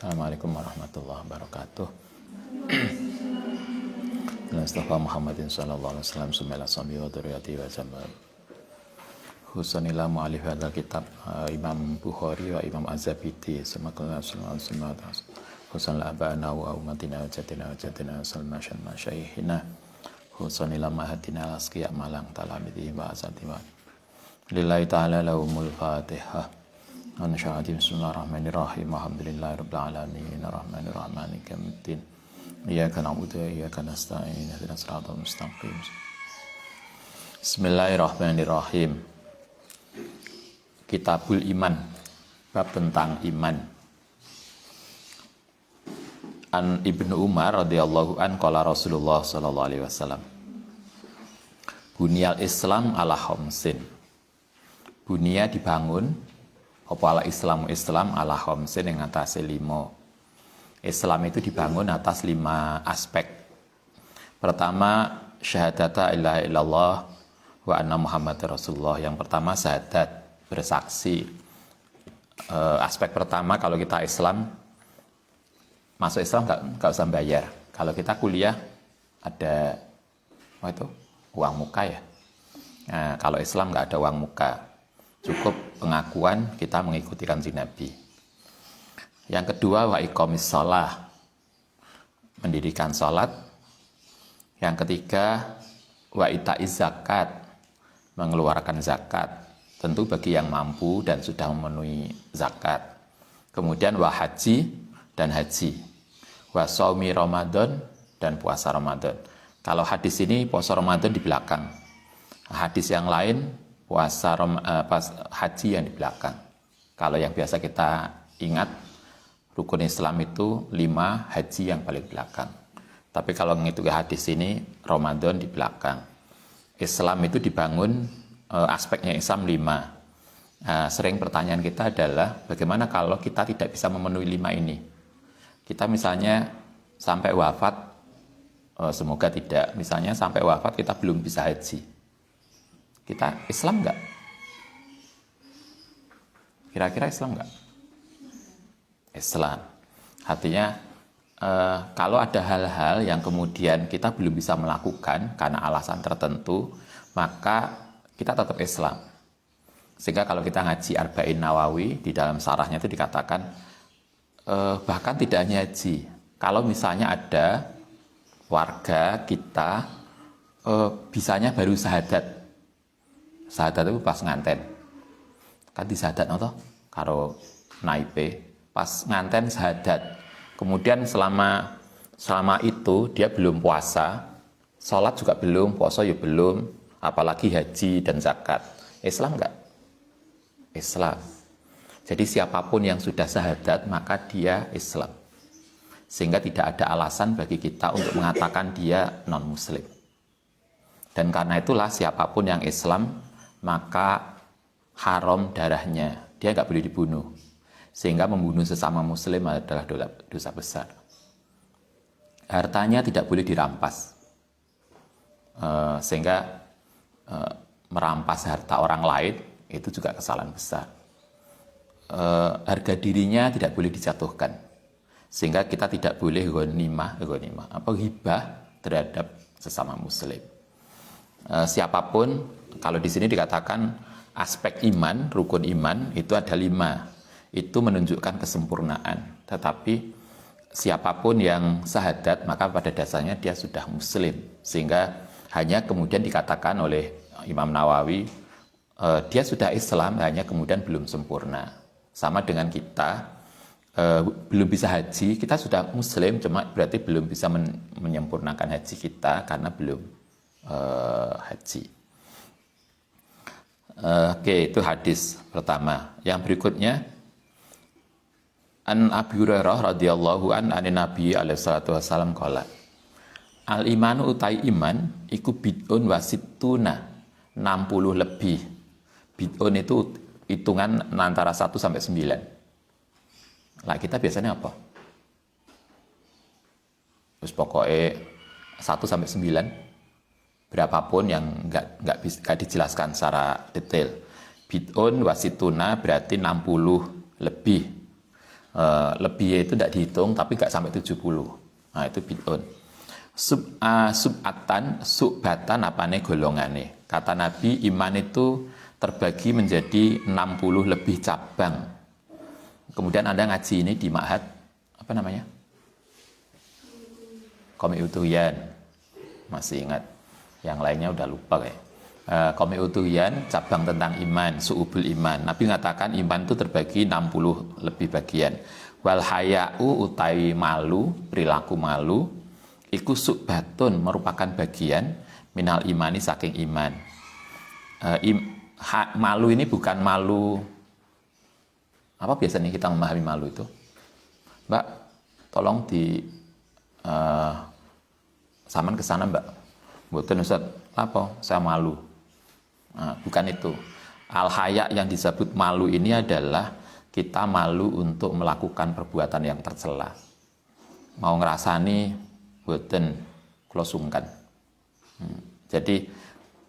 Assalamualaikum warahmatullahi wabarakatuh. Mustafa Muhammadin sallallahu alaihi wasallam sumela sami wa dzurriyyati wa jamal. Husanillah mu'alif hadzal kitab Imam Bukhari wa Imam Az-Zabidi semakna sunnah Husan labana wa umatina wa jatina salma syan masyaihina Husanillah mahatina lasqiya malang talamidi wa asatima lillahi ta'ala lahumul fatihah. Bismillahirrahmanirrahim. Alhamdulillahi rabbil alamin arrahmanirrahim maliki yaumiddin iyyaka na'budu wa iyyaka nasta'in ihdinas siratal mustaqim. Bismillahirrahmanirrahim. Kitabul Iman, bab tentang iman. An Ibnu Umar radhiyallahu an qala Rasulullah sallallahu alaihi wasallam, Bunyal Islam ala khamsin. Bunia dibangun apa ala Islam ala khamsin yang atas 5. Islam itu dibangun atas 5 aspek. Pertama, syahadata ilaha illallah wa anna Muhammad Rasulullah. Yang pertama syahadat, bersaksi. Aspek pertama, kalau kita Islam, masuk Islam nggak usah bayar. Kalau kita kuliah ada uang muka ya. Nah, kalau Islam nggak ada uang muka, cukup pengakuan kita mengikuti kanjeng Nabi. Yang kedua, wa iqamis shalah, mendirikan salat. Yang ketiga, wa itaiz zakat, mengeluarkan zakat, tentu bagi yang mampu dan sudah memenuhi zakat. Kemudian wa haji dan haji, wa shaumi Ramadan dan puasa Ramadan. Kalau hadis ini puasa Ramadan di belakang, hadis yang lain puasa haji yang di belakang. Kalau yang biasa kita ingat, rukun Islam itu 5, haji yang paling belakang. Tapi kalau mengikuti hadis ini, Ramadan di belakang. Islam itu dibangun, aspeknya Islam 5. Sering pertanyaan kita adalah, bagaimana kalau kita tidak bisa memenuhi 5 ini? Kita misalnya sampai wafat, semoga tidak, misalnya sampai wafat kita belum bisa haji. Kita Islam enggak? Kira-kira Islam enggak? Islam. Artinya kalau ada hal-hal yang kemudian kita belum bisa melakukan karena alasan tertentu, maka kita tetap Islam. Sehingga kalau kita ngaji Arba'in Nawawi, di dalam syarahnya itu dikatakan bahkan tidak hanya haji. Kalau misalnya ada warga kita bisanya baru syahadat. Syahadat itu pas nganten. Kan di syahadat atau karo naipe pas nganten syahadat. Kemudian selama itu dia belum puasa, sholat juga belum, puasa ya belum, apalagi haji dan zakat. Islam enggak? Islam. Jadi siapapun yang sudah syahadat maka dia Islam. Sehingga tidak ada alasan bagi kita untuk mengatakan dia non-muslim. Dan karena itulah siapapun yang Islam maka haram darahnya, dia nggak boleh dibunuh. Sehingga membunuh sesama muslim adalah dosa besar. Hartanya tidak boleh dirampas. Sehingga merampas harta orang lain itu juga kesalahan besar. Harga dirinya tidak boleh dijatuhkan. Sehingga kita tidak boleh ghanimah hibah terhadap sesama muslim. Siapapun, kalau di sini dikatakan aspek iman, rukun iman itu ada 5. Itu menunjukkan kesempurnaan. Tetapi siapapun yang syahadat maka pada dasarnya dia sudah muslim. Sehingga hanya kemudian dikatakan oleh Imam Nawawi dia sudah Islam, hanya kemudian belum sempurna. Sama dengan kita belum bisa haji, kita sudah muslim cuma berarti belum bisa menyempurnakan haji kita karena belum haji. Oke, itu hadis pertama. Yang berikutnya, An Abi Hurairah radhiyallahu an Nabi alaihi salatu wasallam qala, Al imanu utai iman iku bid'un wasittuna, 60 lebih. Bid'un itu hitungan antara 1 sampai 9. Lah kita biasanya apa? Terus pokoknya 1 sampai 9. Berapapun yang nggak dijelaskan secara detail. Bid'un wasituna berarti 60 lebih. Lebih itu tidak dihitung, tapi nggak sampai 70. Nah, itu bid'un. Subatan apa nih golongannya? Kata Nabi, iman itu terbagi menjadi 60 lebih cabang. Kemudian Anda ngaji ini di Ma'had, apa namanya? Qomil Utuyan. Masih ingat? Yang lainnya udah lupa kayak. Qomil Utuyan, cabang tentang iman, su'ubul iman. Nabi mengatakan iman itu terbagi 60 lebih bagian. Wal haya'u utawi malu, perilaku malu, iku subbatun merupakan bagian minal imani saking iman. Malu ini bukan malu, apa biasanya kita memahami malu itu? Mbak, tolong di saman ke sana Mbak. Mboten Ustaz, apa? Saya malu. Nah, bukan itu. Al-haya yang disebut malu ini adalah kita malu untuk melakukan perbuatan yang tercela. Mau ngerasani mboten kula sungkan. Jadi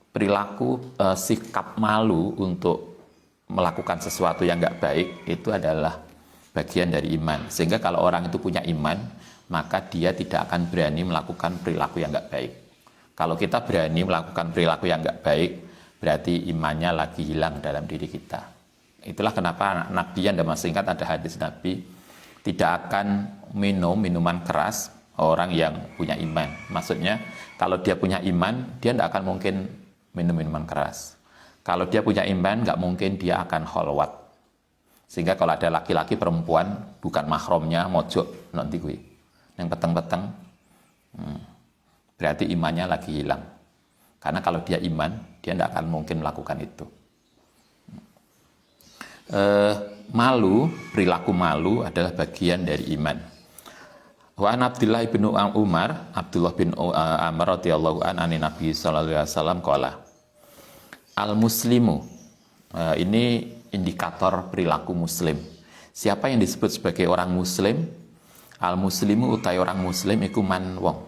perilaku sikap malu untuk melakukan sesuatu yang enggak baik itu adalah bagian dari iman. Sehingga kalau orang itu punya iman, maka dia tidak akan berani melakukan perilaku yang enggak baik. Kalau kita berani melakukan perilaku yang enggak baik, berarti imannya lagi hilang dalam diri kita. Itulah kenapa Nabi yang dalam singkat ada hadis Nabi tidak akan minum minuman keras orang yang punya iman. Maksudnya kalau dia punya iman, dia tidak akan mungkin minum minuman keras. Kalau dia punya iman, nggak mungkin dia akan kholwat. Sehingga kalau ada laki-laki perempuan bukan mahramnya mojok nanti gue yang peteng-peteng, berarti imannya lagi hilang. Karena kalau dia iman, dia tidak akan mungkin melakukan itu. Malu, perilaku malu adalah bagian dari iman. Wa an Abdullah bin Umar, Abdullah bin Amr radhiyallahu an Nabi sallallahu alaihi wasallam qala al-muslimu, ini indikator perilaku muslim. Siapa yang disebut sebagai orang muslim? Al-muslimu utai orang muslim iku man wong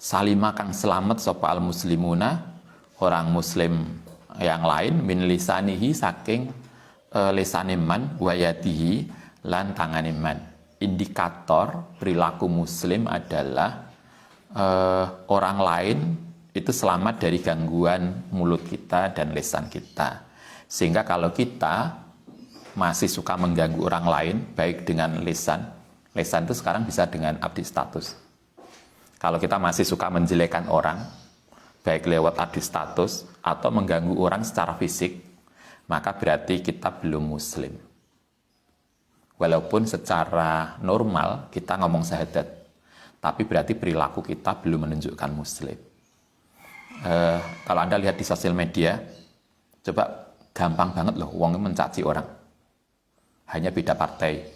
salima kang selamat sapa al-muslimuna, orang muslim yang lain, min lisanihi saking lisane man, wayatihi lan tangane man. Indikator perilaku muslim adalah orang lain itu selamat dari gangguan mulut kita dan lisan kita. Sehingga kalau kita masih suka mengganggu orang lain, baik dengan lisan itu sekarang bisa dengan abdi status. Kalau kita masih suka menjelekkan orang, baik lewat abdi status atau mengganggu orang secara fisik, maka berarti kita belum muslim. Walaupun secara normal kita ngomong syahadat, tapi berarti perilaku kita belum menunjukkan muslim. Kalau Anda lihat di sosial media, coba gampang banget loh wong mencaci orang. Hanya beda partai,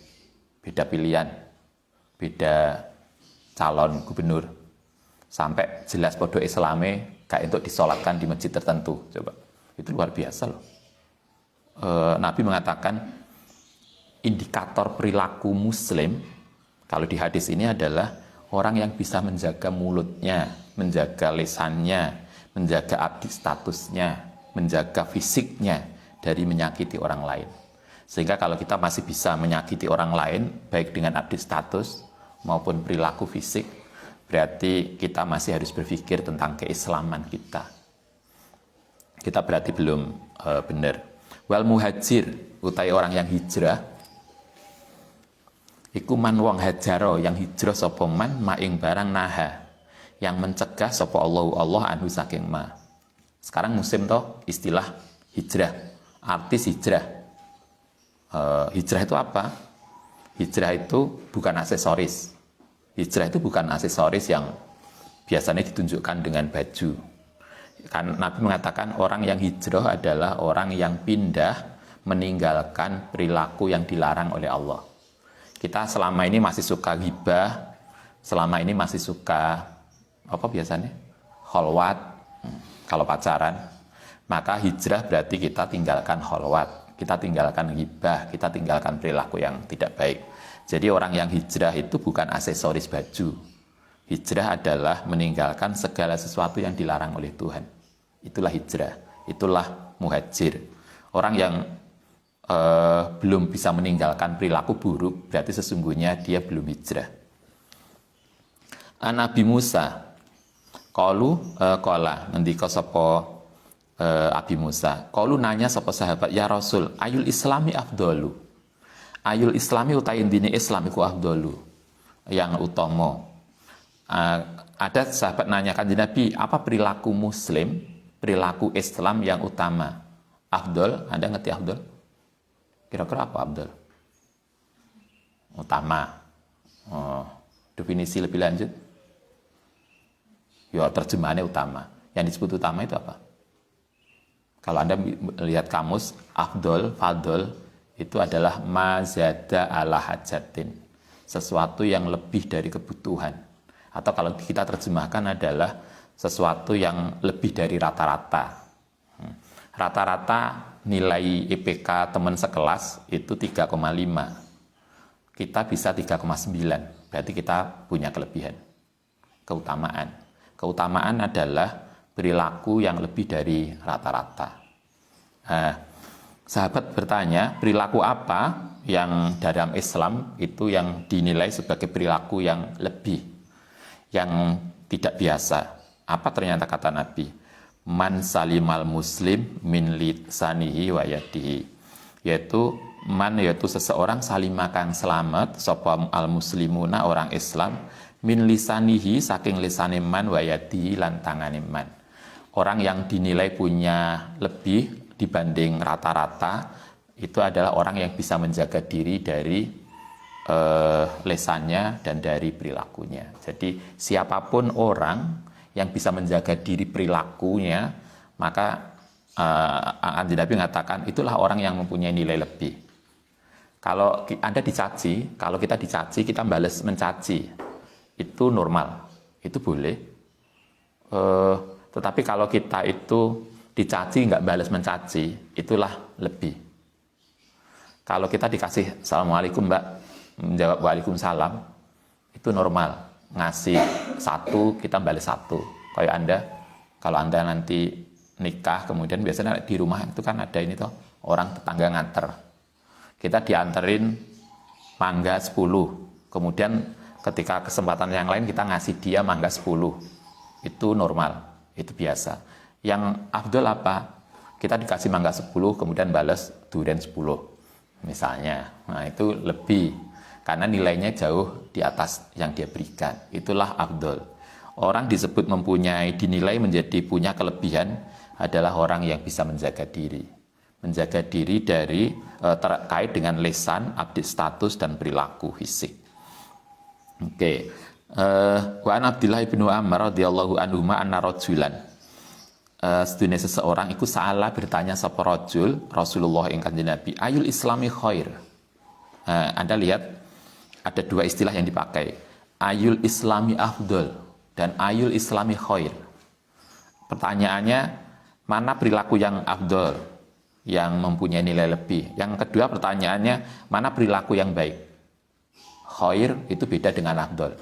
beda pilihan, beda calon gubernur, sampai jelas podo Islame kayak untuk disolatkan di masjid tertentu. Coba, itu luar biasa loh. Nabi mengatakan indikator perilaku muslim kalau di hadis ini adalah orang yang bisa menjaga mulutnya, menjaga lisannya, menjaga abdi statusnya, menjaga fisiknya dari menyakiti orang lain. Sehingga kalau kita masih bisa menyakiti orang lain, baik dengan abdi status maupun perilaku fisik, berarti kita masih harus berpikir tentang keislaman kita. Kita berarti belum benar. Wal muhajir, utai orang yang hijrah, iku man wong hajaro, yang hijrah sapa man maing barang naha, yang mencegah sapa Allah anhu saking ma. Sekarang musim toh istilah hijrah, artis hijrah. Hijrah itu apa? Hijrah itu bukan aksesoris. Hijrah itu bukan aksesoris yang biasanya ditunjukkan dengan baju. Kan Nabi mengatakan orang yang hijrah adalah orang yang pindah meninggalkan perilaku yang dilarang oleh Allah. Kita selama ini masih suka ghibah, selama ini masih suka apa biasanya? Kholwat, kalau pacaran. Maka hijrah berarti kita tinggalkan kholwat, kita tinggalkan ghibah, kita tinggalkan perilaku yang tidak baik. Jadi orang yang hijrah itu bukan aksesoris baju. Hijrah adalah meninggalkan segala sesuatu yang dilarang oleh Tuhan. Itulah hijrah, itulah muhajir. Orang yang belum bisa meninggalkan perilaku buruk, berarti sesungguhnya dia belum hijrah. Nabi Musa kola ngendika sapa Abi Musa, kalu nanya sapa sahabat, ya Rasul, ayul islami afdalu. Ayul islami utai intine Islam iku afdalu, yang utama. Ada sahabat nanya kanjeng Nabi, apa perilaku muslim, perilaku Islam yang utama? Afdal, Anda ngerti afdal? Kira-kira apa afdal? Utama. Definisi lebih lanjut? Ya, terjemahannya utama. Yang disebut utama itu apa? Kalau Anda lihat kamus, afdol, fadol, itu adalah mazada ala hajatin. Sesuatu yang lebih dari kebutuhan. Atau kalau kita terjemahkan adalah sesuatu yang lebih dari rata-rata. Rata-rata nilai IPK teman sekelas itu 3,5. Kita bisa 3,9. Berarti kita punya kelebihan. Keutamaan. Keutamaan adalah perilaku yang lebih dari rata-rata. Sahabat bertanya, perilaku apa yang dalam Islam itu yang dinilai sebagai perilaku yang lebih, yang tidak biasa? Apa ternyata kata Nabi? Man salimal muslim min lisanihi wa yadihi. Yaitu seseorang salimakan selamat sapa al muslimuna orang Islam min lisanihi saking lisane man wa yadihi lan tangane man. Orang yang dinilai punya lebih dibanding rata-rata itu adalah orang yang bisa menjaga diri dari lesannya dan dari perilakunya. Jadi siapapun orang yang bisa menjaga diri perilakunya, maka Kanjeng Nabi mengatakan itulah orang yang mempunyai nilai lebih. Kalau Anda dicaci, kalau kita dicaci, kita balas mencaci, itu normal, itu boleh. Tetapi kalau kita itu dicaci nggak balas mencaci, itulah lebih. Kalau kita dikasih Assalamualaikum Mbak, menjawab Waalaikumsalam, itu normal. Ngasih satu, kita balas satu. Kayak Anda, kalau Anda nanti nikah, kemudian biasanya di rumah itu kan ada ini toh, orang tetangga nganter. Kita dianterin mangga 10, kemudian ketika kesempatan yang lain kita ngasih dia mangga 10. Itu normal. Itu biasa. Yang afdol apa? Kita dikasih mangga 10, kemudian balas durian 10. Misalnya. Nah, itu lebih. Karena nilainya jauh di atas yang dia berikan. Itulah afdol. Orang disebut dinilai menjadi punya kelebihan adalah orang yang bisa menjaga diri. Menjaga diri dari terkait dengan lisan, update status, dan perilaku fisik. Oke. Wa an Abdullah bin Amr radhiyallahu anhuma anna rajulan sedune seseorang iku salah bertanya sapa rajul Rasulullah ing Kanjeng Nabi, ayul islami khair. Anda lihat ada dua istilah yang dipakai, ayul islami afdol dan ayul islami khair. Pertanyaannya, mana perilaku yang afdol, yang mempunyai nilai lebih? Yang kedua pertanyaannya, mana perilaku yang baik? Khair itu beda dengan afdol.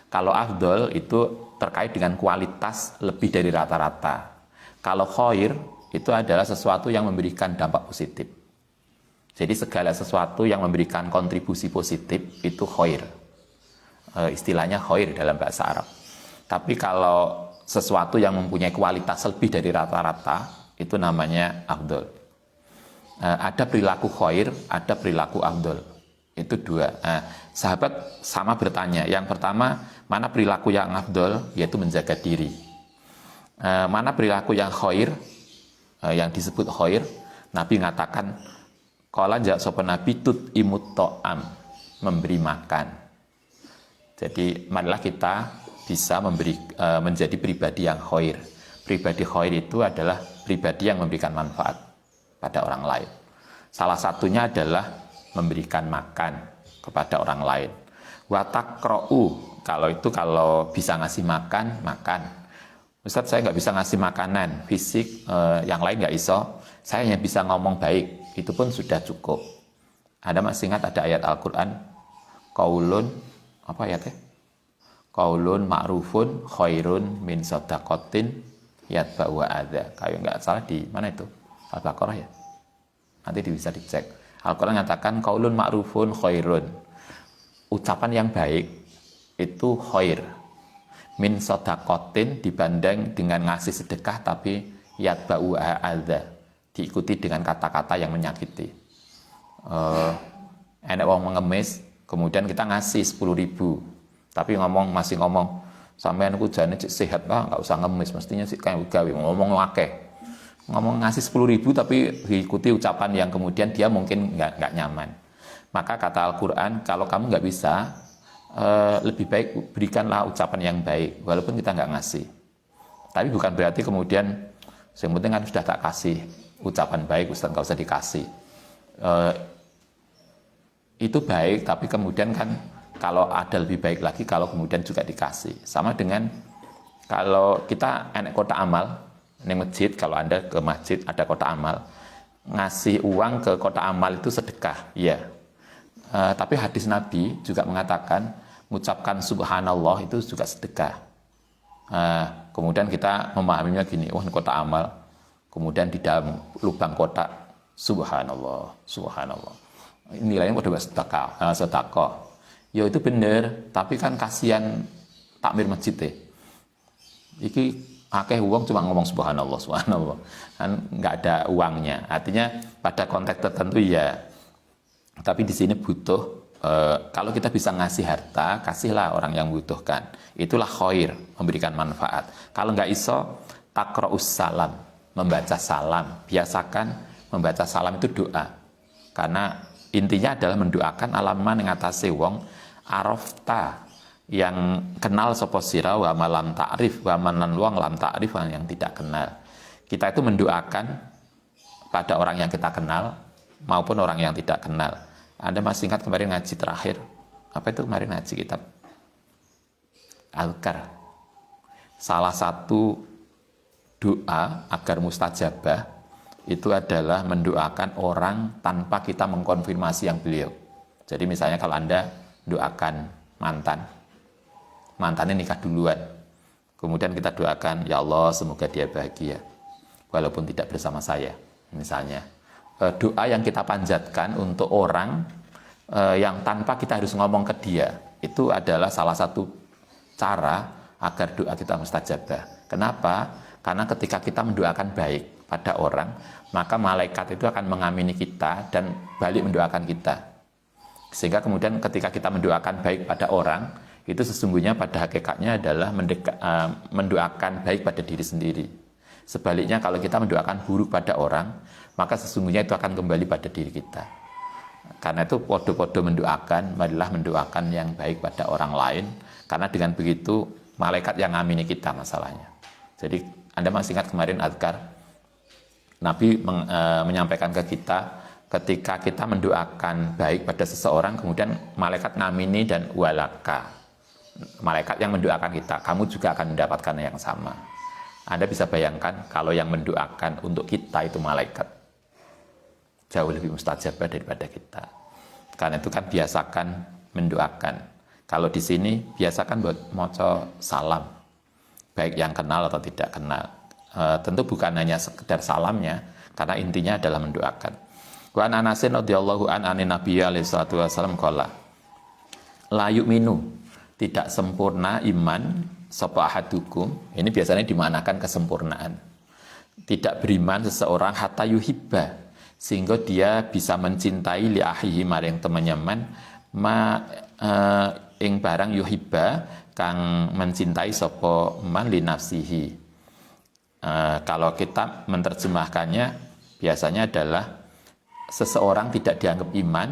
Kalau afdol itu terkait dengan kualitas lebih dari rata-rata. Kalau khair itu adalah sesuatu yang memberikan dampak positif. Jadi segala sesuatu yang memberikan kontribusi positif itu khair. Istilahnya khair dalam bahasa Arab. Tapi kalau sesuatu yang mempunyai kualitas lebih dari rata-rata itu namanya afdol. Ada perilaku khair, ada perilaku afdol. Itu dua. Sahabat sama bertanya. Yang pertama, mana perilaku yang afdol, yaitu menjaga diri. Mana perilaku yang khair, yang disebut khair. Nabi mengatakan, qala ja sapa Nabi tut imut to'am, memberi makan. Jadi marilah kita bisa menjadi pribadi yang khair. Pribadi khair itu adalah pribadi yang memberikan manfaat pada orang lain. Salah satunya adalah memberikan makan kepada orang lain. Watakro'u, kalau bisa ngasih makan. Ustadz, saya nggak bisa ngasih makanan fisik, yang lain nggak iso. Saya hanya bisa ngomong baik, itu pun sudah cukup. Ada masih ingat ada ayat Al-Quran, qaulun, apa ayatnya? Qaulun ma'rufun khairun min sadaqatin yatba'u adza. Kayak nggak salah di mana itu? Al-Baqarah ya? Nanti bisa dicek. Al-Quran mengatakan qaulun ma'rufun khairun. Ucapan yang baik itu khair min sodakotin, dibanding dengan ngasih sedekah tapi yatba'u adza, diikuti dengan kata-kata yang menyakiti. Enek wong mengemis, kemudian kita ngasih 10.000, tapi masih ngomong sampean ku jane cek sehat lah, nggak usah ngemis, mestinya sih kayak gawe ngomong ngasih 10.000 tapi diikuti ucapan yang kemudian dia mungkin nggak nyaman. Maka kata Al-Quran, kalau kamu nggak bisa, lebih baik berikanlah ucapan yang baik walaupun kita nggak ngasih. Tapi bukan berarti kemudian yang penting kan sudah tak kasih ucapan baik, Ustaz nggak usah dikasih. Itu baik, tapi kemudian kan kalau ada lebih baik lagi kalau kemudian juga dikasih. Sama dengan kalau kita enek kotak amal di masjid, kalau Anda ke masjid ada kotak amal, ngasih uang ke kotak amal itu sedekah, ya. Tapi hadis Nabi juga mengatakan mengucapkan subhanallah itu juga sedekah. Kemudian kita memahaminya gini, wah kotak amal, kemudian di dalam lubang kotak subhanallah, subhanallah. Nilainya udah sedekah. Ya itu benar, tapi kan kasihan takmir masjid deh. Iki akeh uang cuma ngomong subhanallah, subhanallah. Kan nggak ada uangnya. Artinya pada konteks tertentu ya. Tapi di sini butuh, kalau kita bisa ngasih harta, kasihlah orang yang membutuhkan. Itulah khair, memberikan manfaat. Kalau nggak iso, takra'us salam, membaca salam. Biasakan membaca salam itu doa. Karena intinya adalah mendoakan alaman yang ngatasi wong arafta, yang kenal sapa sira wa malam ta'rif, wa manan wong lam ta'rif, yang tidak kenal. Kita itu mendoakan pada orang yang kita kenal maupun orang yang tidak kenal. Anda masih ingat kemarin ngaji terakhir? Apa itu kemarin ngaji kitab? Al-Kar. Salah satu doa agar mustajabah itu adalah mendoakan orang tanpa kita mengkonfirmasi yang beliau. Jadi misalnya kalau Anda doakan mantannya nikah duluan, kemudian kita doakan, ya Allah semoga dia bahagia walaupun tidak bersama saya, misalnya. Doa yang kita panjatkan untuk orang yang tanpa kita harus ngomong ke dia, itu adalah salah satu cara agar doa kita mustajabah. Kenapa? Karena ketika kita mendoakan baik pada orang, maka malaikat itu akan mengamini kita dan balik mendoakan kita. Sehingga kemudian ketika kita mendoakan baik pada orang, itu sesungguhnya pada hakikatnya adalah mendoakan baik pada diri sendiri. Sebaliknya kalau kita mendoakan buruk pada orang, maka sesungguhnya itu akan kembali pada diri kita. Karena itu podo-podo mendoakan, marilah mendoakan yang baik pada orang lain, karena dengan begitu malaikat yang ngamini kita masalahnya. Jadi Anda masih ingat kemarin azkar Nabi menyampaikan ke kita, ketika kita mendoakan baik pada seseorang, kemudian malaikat ngamini dan walaka, malaikat yang mendoakan kita, kamu juga akan mendapatkan yang sama. Anda bisa bayangkan kalau yang mendoakan untuk kita itu malaikat, jauh lebih mustajabah daripada kita. Karena itu kan biasakan mendoakan. Kalau di sini biasakan buat maca salam, baik yang kenal atau tidak kenal. Tentu bukan hanya sekedar salamnya, karena intinya adalah mendoakan. Wa an Anasin radhiyallahu an anin Nabi alaihi salatu wasallam qala la yu'minu, tidak sempurna iman sapa ahadukum. Ini biasanya dimanakan kesempurnaan. Tidak beriman seseorang hatta yuhibba, sehingga dia bisa mencintai li ahihi maring teman-teman ing barang yuhibba kang mencintai sapa man li nafsihi. Kalau kita menerjemahkannya biasanya adalah seseorang tidak dianggap iman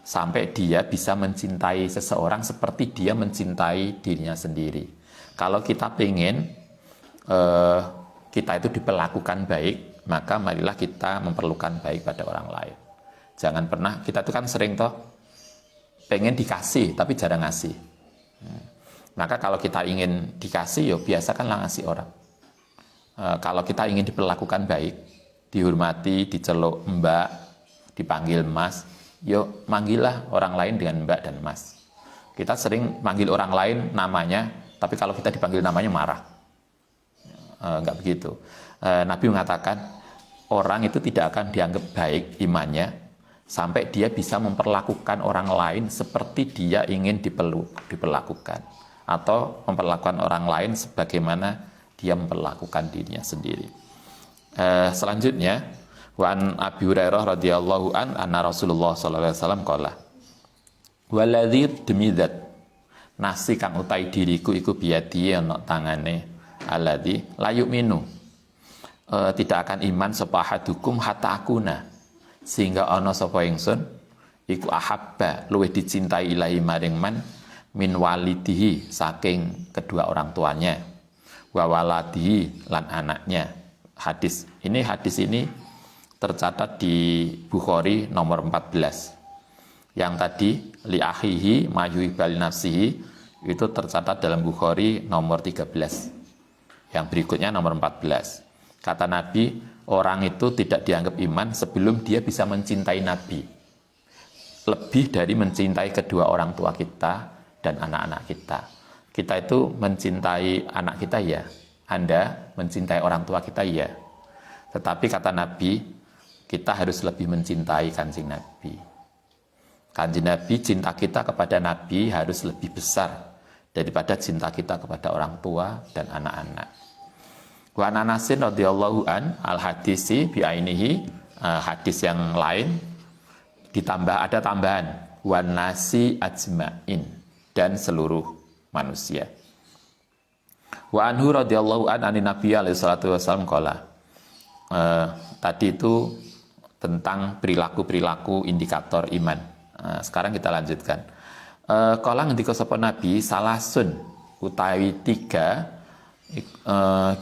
sampai dia bisa mencintai seseorang seperti dia mencintai dirinya sendiri. Kalau kita pengen kita itu diperlakukan baik, maka marilah kita memperlukan baik pada orang lain. Jangan pernah, kita itu kan sering pengen dikasih tapi jarang ngasih. Maka kalau kita ingin dikasih, ya biasakanlah ngasih orang. Kalau kita ingin diperlakukan baik, dihormati, diceluk mbak, dipanggil mas, yo manggillah orang lain dengan mbak dan mas. Kita sering manggil orang lain namanya, tapi kalau kita dipanggil namanya marah. Enggak begitu. Nabi mengatakan, orang itu tidak akan dianggap baik imannya sampai dia bisa memperlakukan orang lain seperti dia ingin diperlakukan, atau memperlakukan orang lain sebagaimana dia memperlakukan dirinya sendiri. Selanjutnya, wa an Abi Hurairah radhiyallahu an anna Rasulullah sallallahu alaihi wasallam qala waladzi demidat nasi kang utai diriku iku biyadi ana tangane alladzi la yu'minu tidak akan iman sapa hadukum hatta akuna sehingga ana sapa ingsun iku ahabba luwih dicintai ilahi maring man min walidihi saking kedua orang tuanya wa waladihi lan anaknya. Hadis ini tercatat di Bukhari nomor 14. Yang tadi li akhihi mayuhi bali nafsihi itu tercatat dalam Bukhari nomor 13. Yang berikutnya nomor 14. Kata Nabi, orang itu tidak dianggap iman sebelum dia bisa mencintai Nabi. Lebih dari mencintai kedua orang tua kita dan anak-anak kita. Kita itu mencintai anak kita ya. Anda mencintai orang tua kita ya. Tetapi kata Nabi, kita harus lebih mencintai Kanjeng Nabi. Kanjeng Nabi, cinta kita kepada Nabi harus lebih besar daripada cinta kita kepada orang tua dan anak-anak. Wa Anasin radhiyallahu an al hadisi bi ainihi, hadis yang lain ditambah ada tambahan wan nasi ajmain dan seluruh manusia. Wa anhu radhiyallahu an anin Nabi alaihi salatu wasallam qala. Tadi itu tentang perilaku-perilaku indikator iman. Sekarang kita lanjutkan. Qala ngendika sapa Nabi salasun utawi 3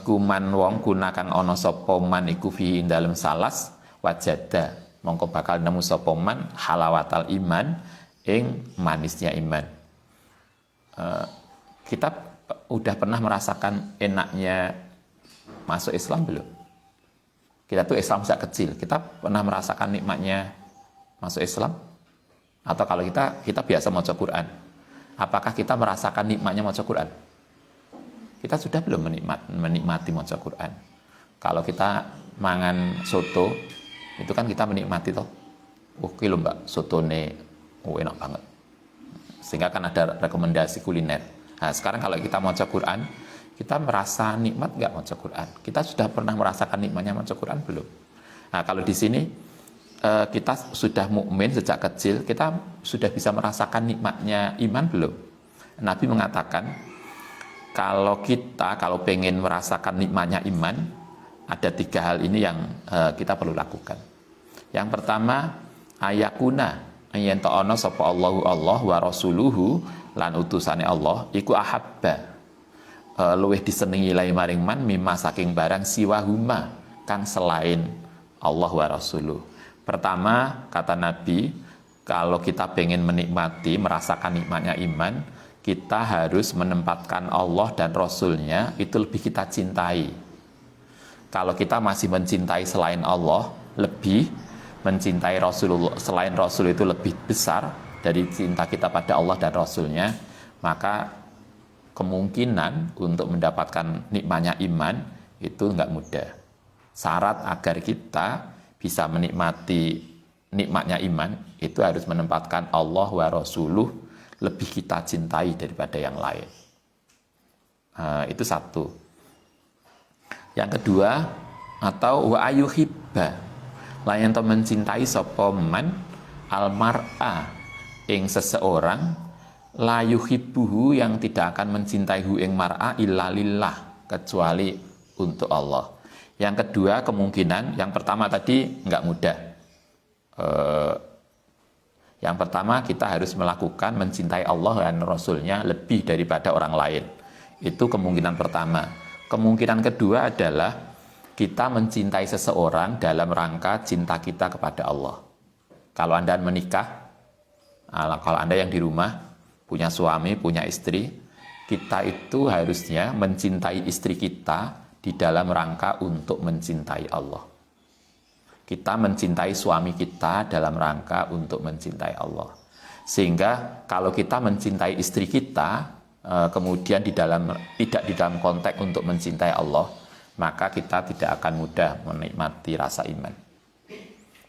kuman wong gunakan ana sapa man iku fihi dalem salas wajada mongko bakal nemu sapa man halawatal iman ing manisnya iman. Kita udah pernah merasakan enaknya masuk Islam belum? Kita tuh Islam sejak kecil. Kita pernah merasakan nikmatnya masuk Islam? Atau kalau kita biasa maca Quran, apakah kita merasakan nikmatnya maca Quran? Kita sudah belum menikmati maca Quran. Kalau kita mangan soto, itu kan kita menikmati toh. Oke lho Mbak, sotone enak banget. Sehingga kan ada rekomendasi kuliner. Nah, sekarang kalau kita maca Quran, kita merasa nikmat nggak maca Quran? Kita sudah pernah merasakan nikmatnya maca Quran belum? Nah, kalau di sini kita sudah mukmin sejak kecil, kita sudah bisa merasakan nikmatnya iman belum? Nabi mengatakan, kalau pengen merasakan nikmatnya iman, ada 3 hal ini yang kita perlu lakukan. Yang pertama, ayakuna yen ta'ana sapa Allahu Allah wa rasuluhu lan utusane Allah iku ahabba luwih disenengi lae maring man mimma saking barang siwahuma kang selain Allah wa rasuluh. Pertama, kata Nabi, kalau kita pengen menikmati, merasakan nikmatnya iman, kita harus menempatkan Allah dan Rasul-Nya itu lebih kita cintai. Kalau kita masih mencintai selain Allah, lebih mencintai Rasulullah, selain Rasul itu lebih besar dari cinta kita pada Allah dan Rasul-Nya, maka kemungkinan untuk mendapatkan nikmatnya iman itu enggak mudah. Syarat agar kita bisa menikmati nikmatnya iman itu harus menempatkan Allah wa Rasuluh lebih kita cintai daripada yang lain. Itu satu. Yang kedua, atau wa ayuhibba layan to mencintai sapa man almar'a ing seseorang la yuhibbuhu yang tidak akan mencintai hu ing mar'a illa lillah kecuali untuk Allah. Yang kedua, kemungkinan yang pertama tadi enggak mudah. Yang pertama, kita harus melakukan mencintai Allah dan Rasul-Nya lebih daripada orang lain. Itu kemungkinan pertama. Kemungkinan kedua adalah kita mencintai seseorang dalam rangka cinta kita kepada Allah. Kalau Anda menikah, kalau Anda yang di rumah, punya suami, punya istri, kita itu harusnya mencintai istri kita di dalam rangka untuk mencintai Allah. Kita mencintai suami kita dalam rangka untuk mencintai Allah. Sehingga kalau kita mencintai istri kita, kemudian tidak di dalam konteks untuk mencintai Allah, maka kita tidak akan mudah menikmati rasa iman.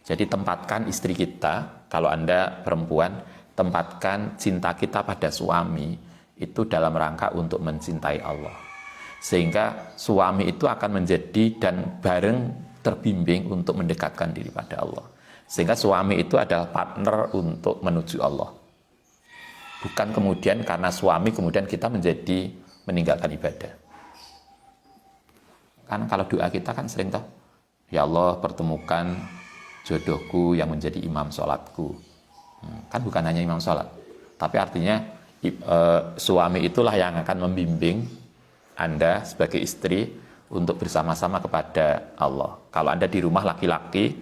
Jadi tempatkan istri kita, kalau Anda perempuan, tempatkan cinta kita pada suami itu dalam rangka untuk mencintai Allah. Sehingga suami itu akan menjadi dan bareng terbimbing untuk mendekatkan diri pada Allah. Sehingga suami itu adalah partner untuk menuju Allah. Bukan kemudian karena suami kemudian kita menjadi meninggalkan ibadah. Kan kalau doa kita kan sering toh, ya Allah pertemukan jodohku yang menjadi imam sholatku. Kan bukan hanya imam sholat, tapi artinya suami itulah yang akan membimbing Anda sebagai istri untuk bersama-sama kepada Allah. Kalau Anda di rumah laki-laki,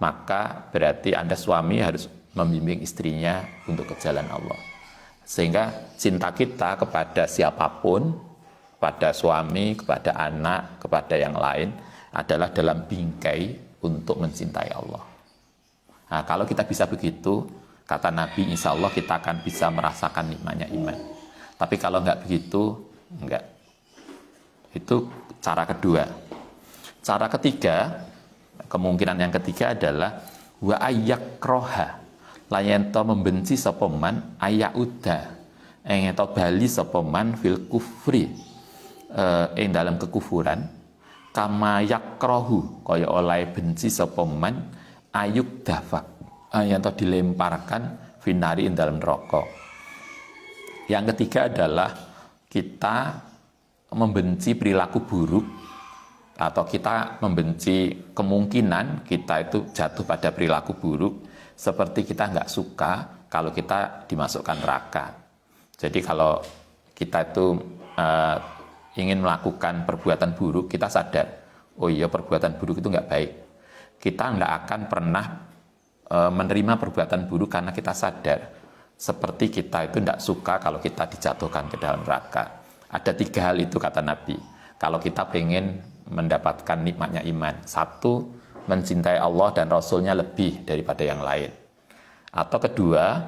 maka berarti Anda suami harus membimbing istrinya untuk ke jalan Allah. Sehingga cinta kita kepada siapapun, kepada suami, kepada anak, kepada yang lain adalah dalam bingkai untuk mencintai Allah. Nah, kalau kita bisa begitu, kata Nabi, insya Allah kita akan bisa merasakan nikmatnya iman. Tapi kalau nggak begitu, enggak. Itu cara kedua. Cara ketiga, kemungkinan yang ketiga adalah wa ayyakroha, layento membenci sapa man ayauda, ento bali sapa man fil kufri, ing dalam kekufuran, kama yakrohu, kaya oleh benci sapa man ayuk dafak, ento dilemparkan finari ing dalam neraka. Yang ketiga adalah kita membenci perilaku buruk, atau kita membenci kemungkinan kita itu jatuh pada perilaku buruk, seperti kita nggak suka kalau kita dimasukkan neraka. Jadi kalau kita itu ingin melakukan perbuatan buruk, kita sadar, oh iya perbuatan buruk itu nggak baik. Kita nggak akan pernah menerima perbuatan buruk karena kita sadar, seperti kita itu nggak suka kalau kita dijatuhkan ke dalam neraka. Ada 3 hal itu kata Nabi, kalau kita pengen mendapatkan nikmatnya iman. 1, mencintai Allah dan Rasulnya lebih daripada yang lain. Atau kedua,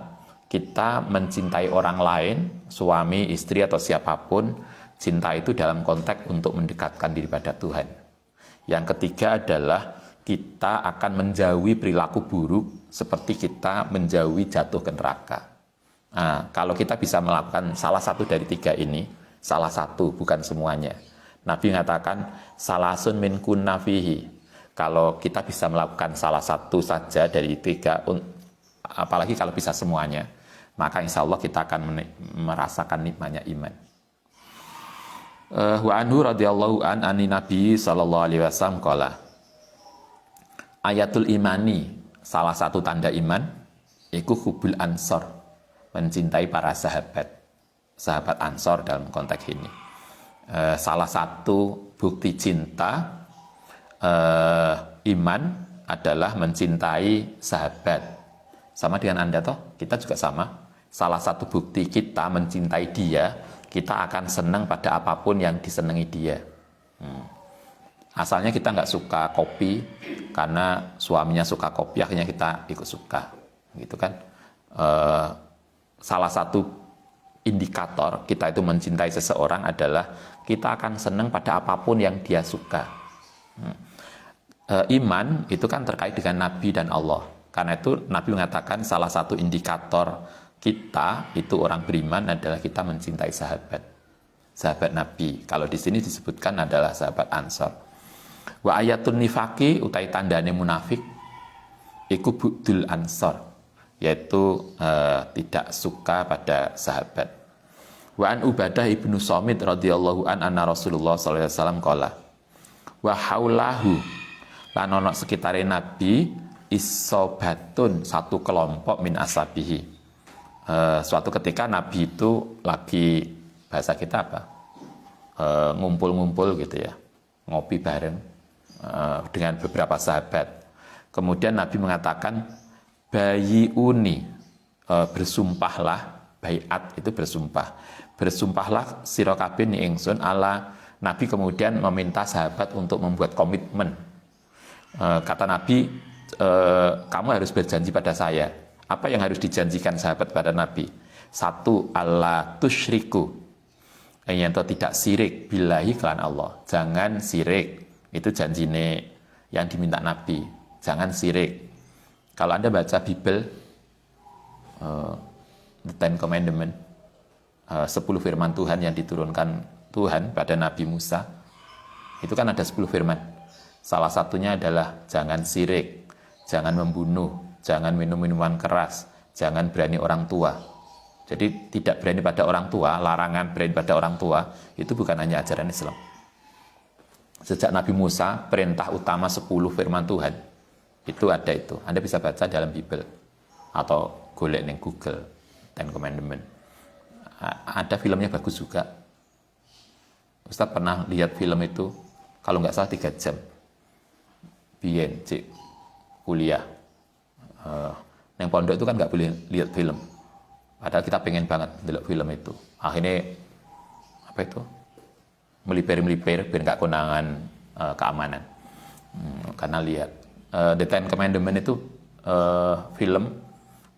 kita mencintai orang lain, suami, istri, atau siapapun. Cinta itu dalam konteks untuk mendekatkan diri pada Tuhan. Yang ketiga adalah kita akan menjauhi perilaku buruk seperti kita menjauhi jatuh ke neraka. Nah, kalau kita bisa melakukan salah satu dari 3 ini, salah satu, bukan semuanya. Nabi mengatakan, salasun min kunna fihi. Kalau kita bisa melakukan salah satu saja dari 3, apalagi kalau bisa semuanya, maka insya Allah kita akan merasakan nikmatnya iman. Wa anhu radhiyallahu an ani Nabi sallallahu alaihi wasallam qala, ayatul imani, salah satu tanda iman iku hubul ansor, mencintai para sahabat ansor dalam konteks ini. Salah satu bukti cinta iman adalah mencintai sahabat. Sama dengan Anda toh, kita juga sama. Salah satu bukti kita mencintai dia, kita akan senang pada apapun yang disenangi dia. Asalnya kita nggak suka kopi, karena suaminya suka kopi, akhirnya kita ikut suka, gitu kan? Salah satu indikator kita itu mencintai seseorang adalah kita akan senang pada apapun yang dia suka. Iman itu kan terkait dengan Nabi dan Allah. Karena itu Nabi mengatakan salah satu indikator kita itu orang beriman adalah kita mencintai sahabat Nabi. Kalau di sini disebutkan adalah sahabat Ansor. Wa ayatun nifaki utai tandane munafik iku budul Ansor, yaitu tidak suka pada sahabat. Wa an Ubadah ibnu Somit radhiyallahu an anna Rasulullah sallallahu alaihi wasallam qala wa haulahu, lan ono sekitare Nabi isobatun, satu kelompok min asabihi. Suatu ketika Nabi itu lagi, bahasa kita apa, ngumpul-ngumpul gitu ya, ngopi bareng dengan beberapa sahabat. Kemudian Nabi mengatakan bayiuni, bersumpahlah, baiat itu bersumpah, bersumpahlah sira kabeh ni ingsun ala. Nabi kemudian meminta sahabat untuk membuat komitmen. Kata Nabi, kamu harus berjanji pada saya. Apa yang harus dijanjikan sahabat pada Nabi? 1, alla tusyriku, yang tidak sirik billahi kelan Allah. Jangan sirik Itu janjine yang diminta Nabi, jangan sirik. Kalau Anda baca Bible, The Ten Commandment, 10 firman Tuhan yang diturunkan Tuhan pada Nabi Musa, itu kan ada 10 firman. Salah satunya adalah jangan sirik, jangan membunuh, jangan minum minuman keras, jangan berani orang tua. Jadi tidak berani pada orang tua, larangan berani pada orang tua, itu bukan hanya ajaran Islam. Sejak Nabi Musa, perintah utama 10 firman Tuhan, itu ada itu. Anda bisa baca dalam Bible, atau golek di Google, Ten Commandment. Ada filmnya bagus juga. Ustaz pernah lihat film itu, kalau nggak salah 3 jam. Bien, cik, kuliah. Yang pondok itu kan nggak boleh lihat film. Padahal kita pengen banget lihat film itu. Akhirnya, apa itu? Melipir biar nggak konangan keamanan. Karena lihat The Ten Commandment itu film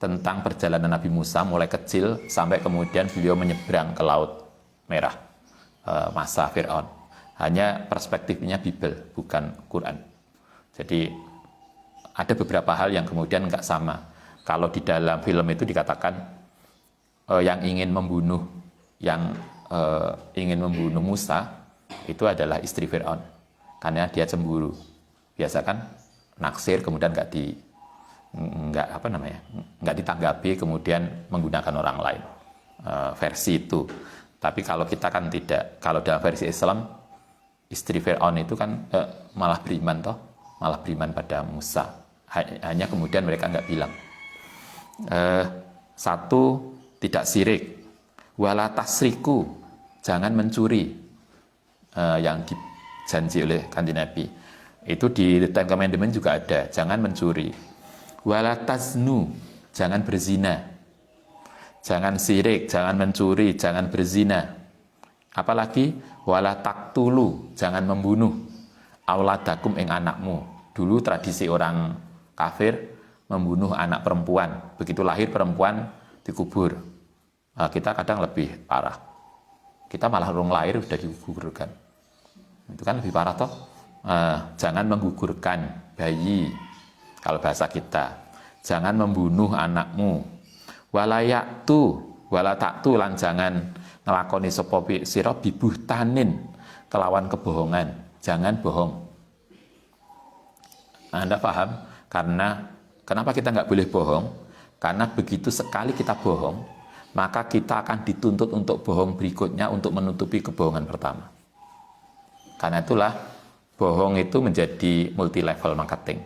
tentang perjalanan Nabi Musa mulai kecil sampai kemudian beliau menyeberang ke Laut Merah, masa Fir'aun. Hanya perspektifnya Bible, bukan Quran. Jadi ada beberapa hal yang kemudian nggak sama. Kalau di dalam film itu dikatakan yang ingin membunuh Musa itu adalah istri Fir'aun, karena dia cemburu. Biasa kan naksir kemudian nggak ditanggapi, kemudian menggunakan orang lain, versi itu. Tapi kalau kita kan tidak. Kalau dalam versi Islam, istri Fir'aun itu kan malah beriman pada Musa. Hanya kemudian mereka nggak bilang. Satu, tidak sirik. Wala tasriku, jangan mencuri. Yang dijanji oleh Kanjeng Nabi. Itu di Ten Commandment juga ada, jangan mencuri. Wala taznu, jangan berzina. Jangan sirik, jangan mencuri, jangan berzina. Apalagi wala taktulu, jangan membunuh auladakum ing anakmu. Dulu tradisi orang kafir membunuh anak perempuan. Begitu lahir perempuan dikubur. Kita kadang lebih parah. Kita malah orang lahir sudah digugurkan. Itu kan lebih parah toh. Jangan menggugurkan bayi. Kalau bahasa kita, jangan membunuh anakmu. Wala taktu lan jangan ngelakoni sapa sira bibuhtanin kelawan kebohongan. Jangan bohong. Anda paham? Karena kenapa kita nggak boleh bohong? Karena begitu sekali kita bohong, maka kita akan dituntut untuk bohong berikutnya untuk menutupi kebohongan pertama. Karena itulah bohong itu menjadi multi level marketing,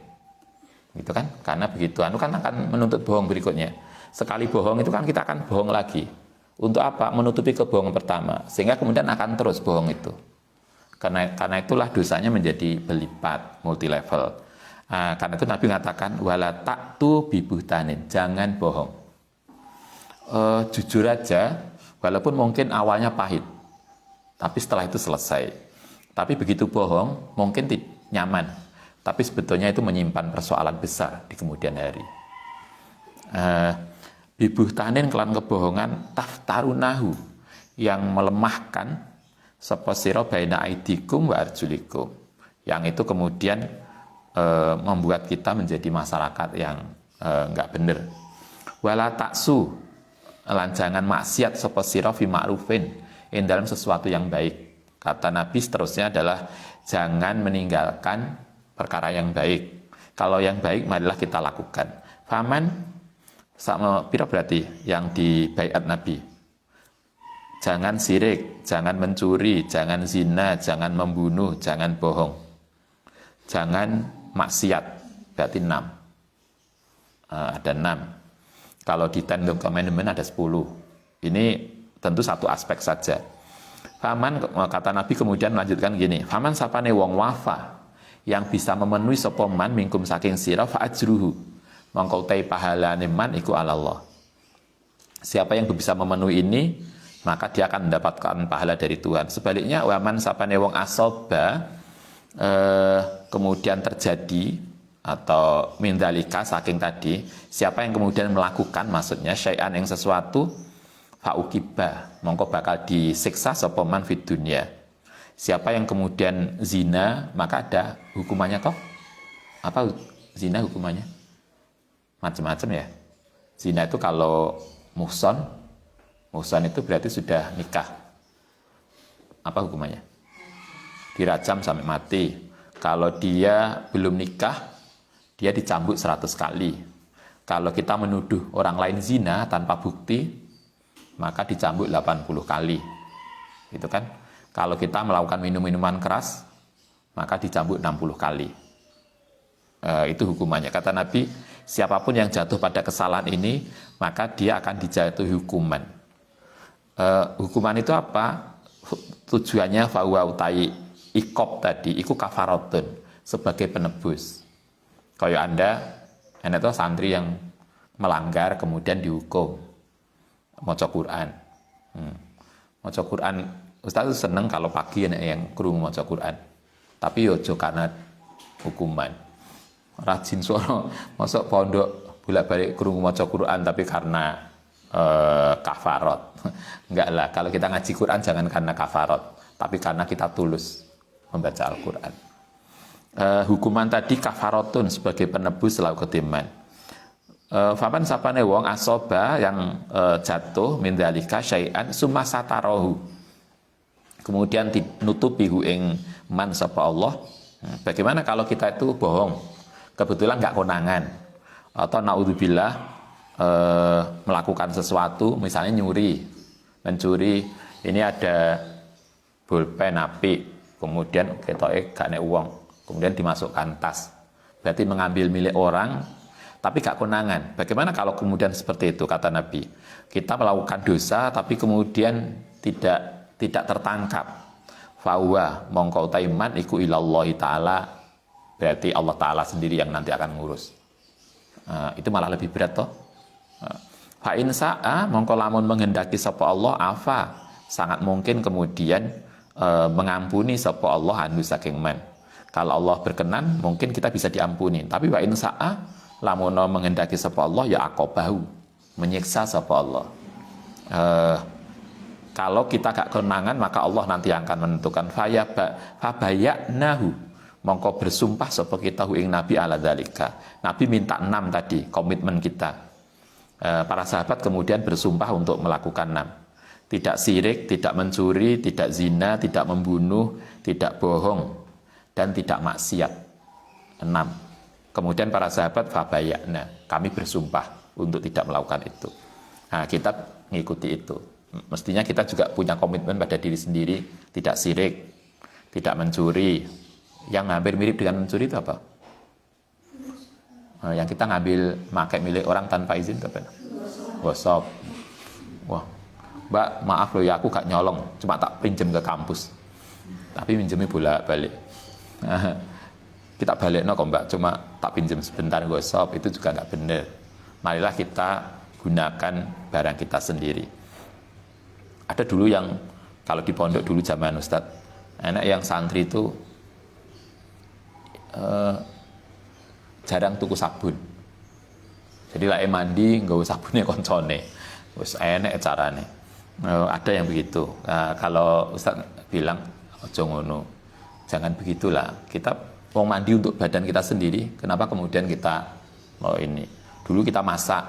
gitu kan? Karena begitu, kan akan menuntut bohong berikutnya. Sekali bohong itu kan kita akan bohong lagi. Untuk apa? Menutupi kebohongan pertama, sehingga kemudian akan terus bohong itu. Karena itulah dosanya menjadi berlipat, multi level. Karena itu Nabi mengatakan wala taktu bibuhtanin, jangan bohong. Jujur aja, walaupun mungkin awalnya pahit, tapi setelah itu selesai. Tapi begitu bohong, mungkin nyaman, tapi sebetulnya itu menyimpan persoalan besar di kemudian hari. Bibuhtanin kelan kebohongan taftarunahu, yang melemahkan sapa sira baina aidikum wa arjulikum, yang itu kemudian membuat kita menjadi masyarakat yang nggak benar. Wala taksu, lan jangan maksiat sapa sira fi ma'rufin, dalam sesuatu yang baik. Kata Nabi seterusnya adalah jangan meninggalkan perkara yang baik. Kalau yang baik marilah kita lakukan. Faman sama pira berarti yang di baiat Nabi. Jangan sirik, jangan mencuri, jangan zina, jangan membunuh, jangan bohong. Jangan maksiat, berarti 6. Ada 6. Kalau di Ten Commandment ada 10. Ini tentu satu aspek saja. Faman, kata Nabi kemudian melanjutkan gini, faman sapane wong wafa yang bisa memenuhi sapa man mingkum saking sira fa ajruhu, mongko utai pahalane man iku ala Allah. Siapa yang bisa memenuhi ini, maka dia akan mendapatkan pahala dari Tuhan. Sebaliknya waman sapane wong asoba kemudian terjadi atau mindalika saking tadi, siapa yang kemudian melakukan, maksudnya syai'an yang sesuatu, fa'ukiba, mongko bakal disiksa sapa man fid dunya. Siapa yang kemudian zina, maka ada hukumannya toh. Apa zina hukumannya? Macam-macam ya. Zina itu kalau muhson itu berarti sudah nikah. Apa hukumannya? Dirajam sampai mati. Kalau dia belum nikah, dia dicambuk 100 kali. Kalau kita menuduh orang lain zina tanpa bukti, maka dicambuk 80 kali. Gitu kan? Kalau kita melakukan minum-minuman keras, maka dicambuk 60 kali. Itu hukumannya. Kata Nabi, siapapun yang jatuh pada kesalahan ini, maka dia akan dijatuhi hukuman. Hukuman itu apa? Tujuannya fahuwa utai ikob tadi, iku kafaratun, sebagai penebus. Kayak Anda itu santri yang melanggar kemudian dihukum maca Quran. Maca Quran, Ustaz itu seneng kalau pagi yang krungu maca Quran. Tapi ojo karena hukuman. Rajin suara masuk pondok bolak-balik krungu maca Quran tapi karena kafarat. Enggak lah, kalau kita ngaji Quran jangan karena kafarat, tapi karena kita tulus membaca Al-Quran. Hukuman tadi kafaratun sebagai penebus selalu ketiman. Faman sapane wong asoba yang jatuh min dzalika syai'an summa satarahu. Kemudian dinutupi hu ing man sapa Allah. Bagaimana kalau kita itu bohong? Kebetulan enggak konangan atau naudzubillah melakukan sesuatu, misalnya mencuri. Ini ada pulpen apik, kemudian ketoke gak nek uang, kemudian dimasukkan tas. Berarti mengambil milik orang tapi gak konangan. Bagaimana kalau kemudian seperti itu? Kata Nabi, kita melakukan dosa tapi kemudian tidak tertangkap. Fahuwa mongko taiman iku ilallahi ta'ala, berarti Allah Ta'ala sendiri yang nanti akan ngurus. Itu malah lebih berat toh. Fa in sa'a mongko lamun menghendaki sapa Allah afa, sangat mungkin kemudian mengampuni sapa Allah anu saking man. Kalau Allah berkenan mungkin kita bisa diampuni. Tapi wa in sa'a lamun menghendaki sapa Allah ya aqabahu, menyiksa sapa Allah. Kalau kita gak kenangan maka Allah nanti akan menentukan fabayanahu, mongko bersumpah sapa kita ing Nabi ala dzalika. Nabi minta 6 tadi komitmen kita. Para sahabat kemudian bersumpah untuk melakukan 6. Tidak sirik, tidak mencuri, tidak zina, tidak membunuh, tidak bohong, dan tidak maksiat. 6. Kemudian para sahabat fabayana, kami bersumpah untuk tidak melakukan itu. Nah, kita mengikuti itu. Mestinya kita juga punya komitmen pada diri sendiri, tidak sirik, tidak mencuri. Yang hampir mirip dengan mencuri itu apa? Yang kita ngambil pakai milik orang tanpa izin itu apa? Gosok. Wah, Mbak, maaf loh ya, aku gak nyolong, cuma tak pinjam ke kampus. Tapi pinjamnya bolak-balik. Kita balik kok Mbak, cuma tak pinjam sebentar gosok, itu juga gak benar. Marilah kita gunakan barang kita sendiri. Ada dulu yang kalau di pondok dulu zaman Ustadz, enak yang santri itu jarang tuku sabun. Jadi lah mandi nggak sabunnya koncone, terus enak carane. Ada yang begitu. Kalau Ustadz bilang ojo ngono, jangan begitulah. Kita mau mandi untuk badan kita sendiri. Kenapa kemudian kita mau ini? Dulu kita masak.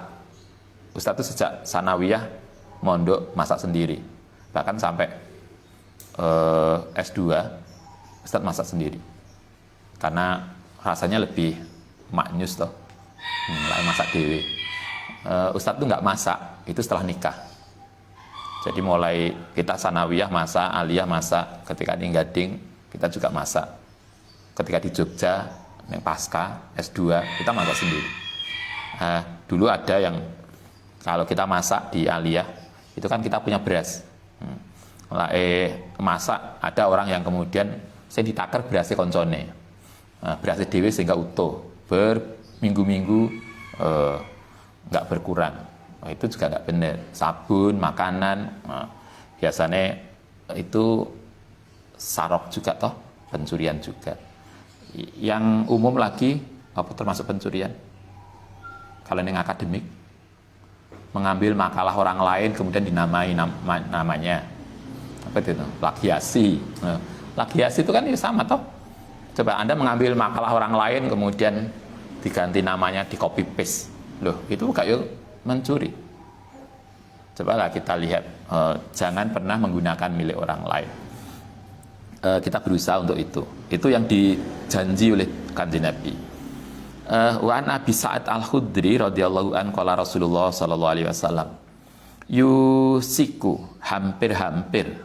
Ustadz itu sejak sanawiyah mondok masak sendiri, bahkan sampai S2 Ustadz masak sendiri karena rasanya lebih maknyus toh, lain masak dewe. Ustadz tuh nggak masak, itu setelah nikah. Jadi mulai kita sanawiyah masak, aliyah masak, ketika di Gading kita juga masak, ketika di Jogja yang pasca S2 kita masak sendiri. Dulu ada yang kalau kita masak di aliyah itu kan kita punya beras. Masak ada orang yang kemudian saya ditakar berasnya koncone. Berasnya dewe sehingga utuh berminggu-minggu nggak berkurang. Itu juga nggak benar. Sabun, makanan, biasanya itu sarok juga toh, pencurian juga. Yang umum lagi apa termasuk pencurian? Kalau yang akademik, mengambil makalah orang lain kemudian dinamai namanya apa itu, plagiasi. Plagiasi itu kan ya sama toh. Coba Anda mengambil makalah orang lain kemudian diganti namanya, di copy paste. Loh, itu kayak mencuri. Cobalah kita lihat, jangan pernah menggunakan milik orang lain. Kita berusaha untuk itu. Itu yang dijanji oleh Kanjeng Nabi. Wa an Abi Sa'id Al-Khudri radhiyallahu an qala Rasulullah sallallahu alaihi wasallam. Yusiku hampir-hampir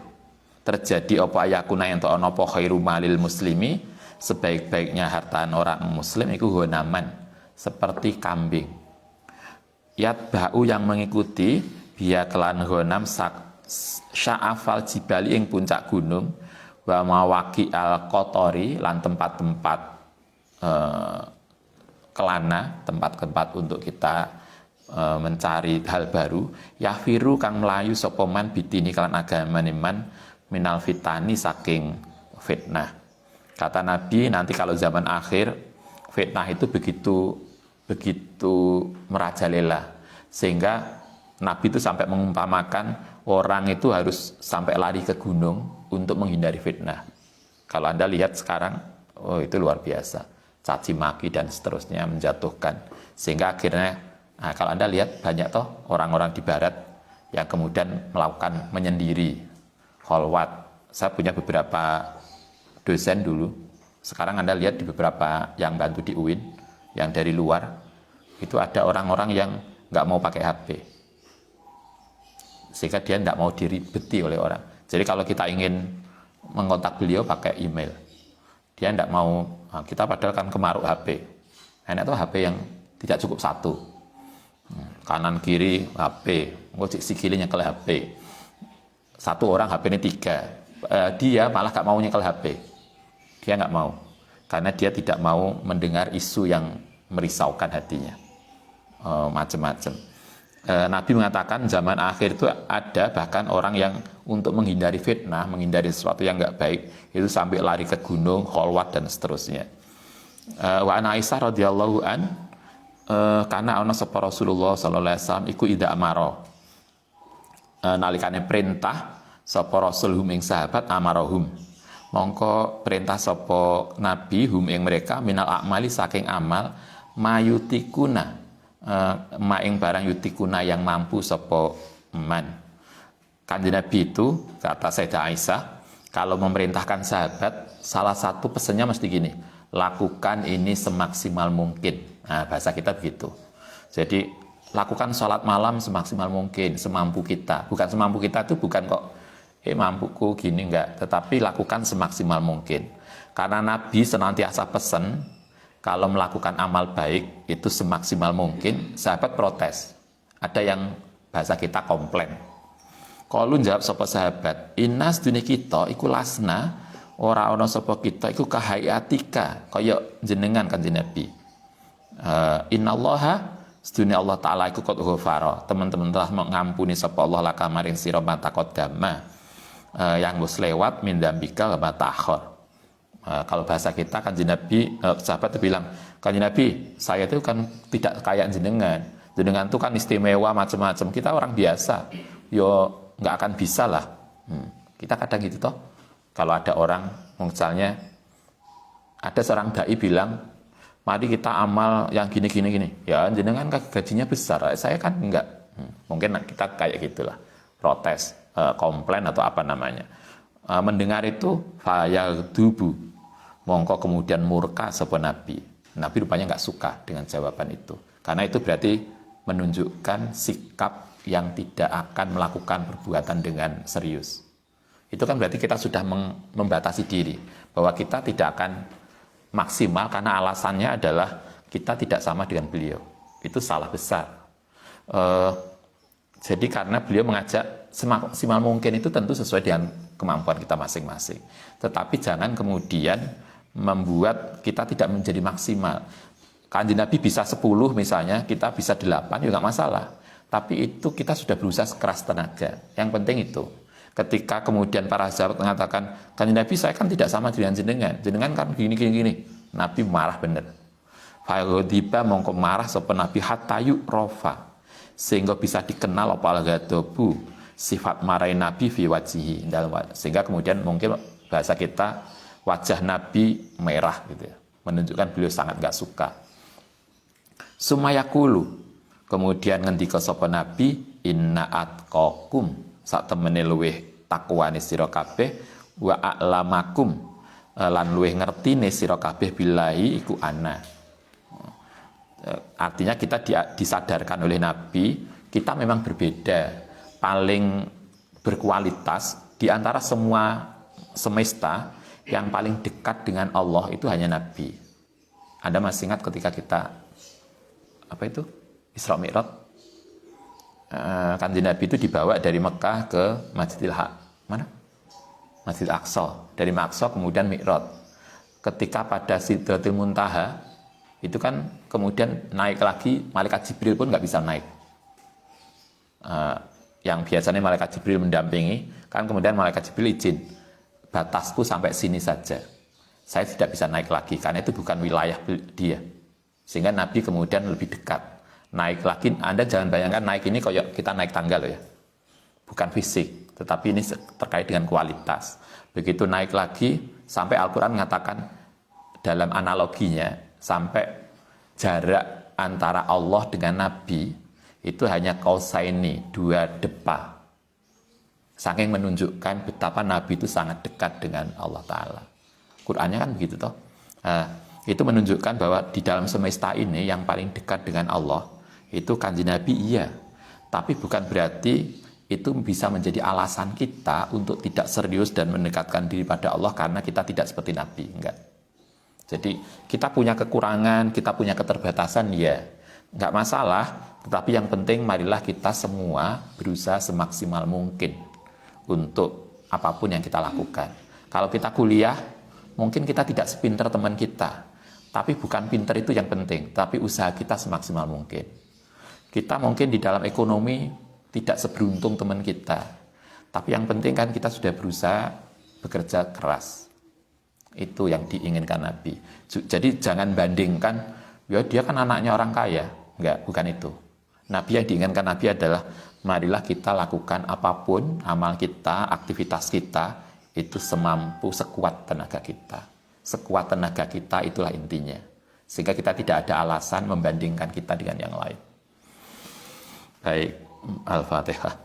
terjadi apa ayakuna yang ana apa khairu malil muslimi, sebaik-baiknya harta orang muslim itu honaman, seperti kambing. Yatba'u yang mengikuti biya kelan honam sya'afal jibali ing puncak gunung, wa mawaki al kotori lan tempat-tempat kelana, tempat-tempat untuk kita mencari hal baru. Yafiru kang melayu sopoman bitini kelan agama niman minal fitani saking fitnah. Kata Nabi, nanti kalau zaman akhir fitnah itu begitu merajalela, sehingga Nabi itu sampai mengumpamakan orang itu harus sampai lari ke gunung untuk menghindari fitnah. Kalau Anda lihat sekarang, oh itu luar biasa, caci maki dan seterusnya, menjatuhkan, sehingga akhirnya kalau Anda lihat banyak toh orang-orang di barat yang kemudian melakukan menyendiri, kholwat. Saya punya beberapa dosen dulu, sekarang Anda lihat di beberapa yang bantu di UIN, yang dari luar, itu ada orang-orang yang nggak mau pakai HP, sehingga dia nggak mau diribeti oleh orang. Jadi kalau kita ingin mengontak beliau pakai email, dia nggak mau. Kita padahal kan kemaruk HP, enak tuh HP yang tidak cukup satu, kanan kiri HP, sikilnya nyekel HP, satu orang HP ini 3, dia malah nggak mau nyekel HP, dia nggak mau, karena dia tidak mau mendengar isu yang merisaukan hatinya, macam-macam. Nabi mengatakan zaman akhir itu ada bahkan orang yang untuk menghindari fitnah, menghindari sesuatu yang nggak baik, itu sampai lari ke gunung, kholwat dan seterusnya. Wa an Aisyah radhiyallahu an karena ana sapa Rasulullah sallallahu alaihi wasallam iku ida amaro, nalikane perintah sapa Rasul hum ing sahabat amarahum, mongko perintah sapa Nabi hum ing mereka minal a'mali saking amal mayutikuna, maing barang yutikuna yang mampu sapa man. Kanjeng Nabi itu, kata Sayyidah Aisyah, kalau memerintahkan sahabat, salah satu pesannya mesti gini, lakukan ini semaksimal mungkin. Nah, bahasa kita begitu. Jadi lakukan sholat malam semaksimal mungkin, semampu kita. Bukan semampu kita itu bukan kok mampuku gini, enggak, tetapi lakukan semaksimal mungkin. Karena Nabi senantiasa pesan kalau melakukan amal baik itu semaksimal mungkin. Sahabat protes, ada yang bahasa kita komplain. Kalau jawab sapa sahabat, inas dunia kita iku lasna, ora ana sapa kita iku kahayatika, kaya jenengan Kanjeng Nabi. Innallaha sedunia Allah Ta'ala iku qad ghafara, teman-teman telah mengampuni sapa Allah laka maring sira mata qaddama, yang wis lewat min dzambika wa ta'akhir. Kalau bahasa kita Kanjeng Nabi, sahabat itu bilang, Kanjeng Nabi, saya itu kan tidak kayak jenengan itu kan istimewa macam-macam, kita orang biasa, yo nggak akan bisa lah. Kita kadang gitu toh, kalau ada orang misalnya ada seorang dai bilang, mari kita amal yang gini, ya jenengan kan gajinya besar, saya kan enggak. Mungkin kita kayak gitulah, protes, komplain atau apa namanya. Mendengar itu fayagdubu, mongko kemudian murka sapa Nabi. Nabi rupanya nggak suka dengan jawaban itu, karena itu berarti menunjukkan sikap yang tidak akan melakukan perbuatan dengan serius. Itu kan berarti kita sudah membatasi diri, bahwa kita tidak akan maksimal karena alasannya adalah kita tidak sama dengan beliau. Itu salah besar. Jadi karena beliau mengajak semaksimal mungkin itu tentu sesuai dengan kemampuan kita masing-masing. Tetapi jangan kemudian membuat kita tidak menjadi maksimal. Kanjeng Nabi bisa 10 misalnya, kita bisa 8 juga nggak masalah. Tapi itu kita sudah berusaha sekeras tenaga. Yang penting itu. Ketika kemudian para sahabat mengatakan, Kanjeng Nabi saya kan tidak sama dengan jenengan kan gini. Nabi marah bener. Fa'ghadiba mongko marah sapa Nabi hatayu rofa, sehingga bisa dikenal apa al-ghadabu, sifat marahin Nabi fi wajhihi, sehingga kemudian mungkin bahasa kita wajah Nabi merah gitu ya, menunjukkan beliau sangat nggak suka. Sumayakulu, kemudian ngendika sapa Nabi, inna atqakum, sak temene luweh takwane sira kabeh, wa a'lamakum, lan luweh ngertine sira kabeh billahi iku ana. Artinya kita disadarkan oleh Nabi, kita memang berbeda, paling berkualitas di antara semua semesta, yang paling dekat dengan Allah itu hanya Nabi. Anda masih ingat ketika kita Isra Mi'raj, Kanjeng Nabi itu dibawa dari Mekah ke Masjidil Aqsa, dari Aqsa kemudian Mi'raj. Ketika pada Sidratil Muntaha itu kan kemudian naik lagi, malaikat Jibril pun nggak bisa naik. Yang biasanya malaikat Jibril mendampingi, kan kemudian malaikat Jibril izin, batasku sampai sini saja, saya tidak bisa naik lagi karena itu bukan wilayah dia. Sehingga Nabi kemudian lebih dekat, naik lagi. Anda jangan bayangkan naik ini kayak kita naik tangga loh ya, bukan fisik, tetapi ini terkait dengan kualitas. Begitu naik lagi sampai Al-Quran mengatakan dalam analoginya, sampai jarak antara Allah dengan Nabi itu hanya kausaini, 2 depa. Saking menunjukkan betapa Nabi itu sangat dekat dengan Allah Ta'ala. Qur'annya kan begitu toh. Itu menunjukkan bahwa di dalam semesta ini yang paling dekat dengan Allah itu Kanjeng Nabi, iya. Tapi bukan berarti itu bisa menjadi alasan kita untuk tidak serius dan mendekatkan diri pada Allah karena kita tidak seperti Nabi, enggak. Jadi kita punya kekurangan, kita punya keterbatasan, ya nggak masalah. Tetapi yang penting marilah kita semua berusaha semaksimal mungkin untuk apapun yang kita lakukan. Kalau kita kuliah, mungkin kita tidak sepintar teman kita. Tapi bukan pintar itu yang penting, tapi usaha kita semaksimal mungkin. Kita mungkin di dalam ekonomi tidak seberuntung teman kita. Tapi yang penting kan kita sudah berusaha bekerja keras. Itu yang diinginkan Nabi. Jadi jangan bandingkan, ya dia kan anaknya orang kaya. Enggak, bukan itu. Nabi yang diinginkan Nabi adalah marilah kita lakukan apapun, amal kita, aktivitas kita, itu semampu, sekuat tenaga kita. Sekuat tenaga kita, itulah intinya. Sehingga kita tidak ada alasan membandingkan kita dengan yang lain. Baik, Al-Fatihah.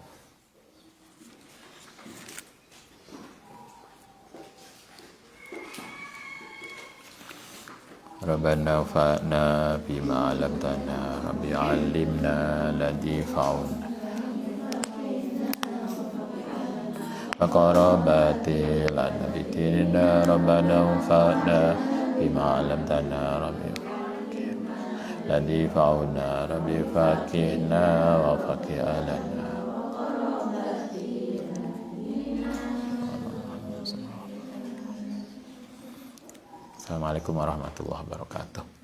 Rabbana fa'na bima 'allamtana, Rabbi 'allimna ladzi fa'una. Faqarabati lana bidina, Rabbana fa'na bima 'allamtana, Rabbi ladzi fa'una, Rabbi faqihna wa faqih alana. Assalamualaikum warahmatullahi wabarakatuh.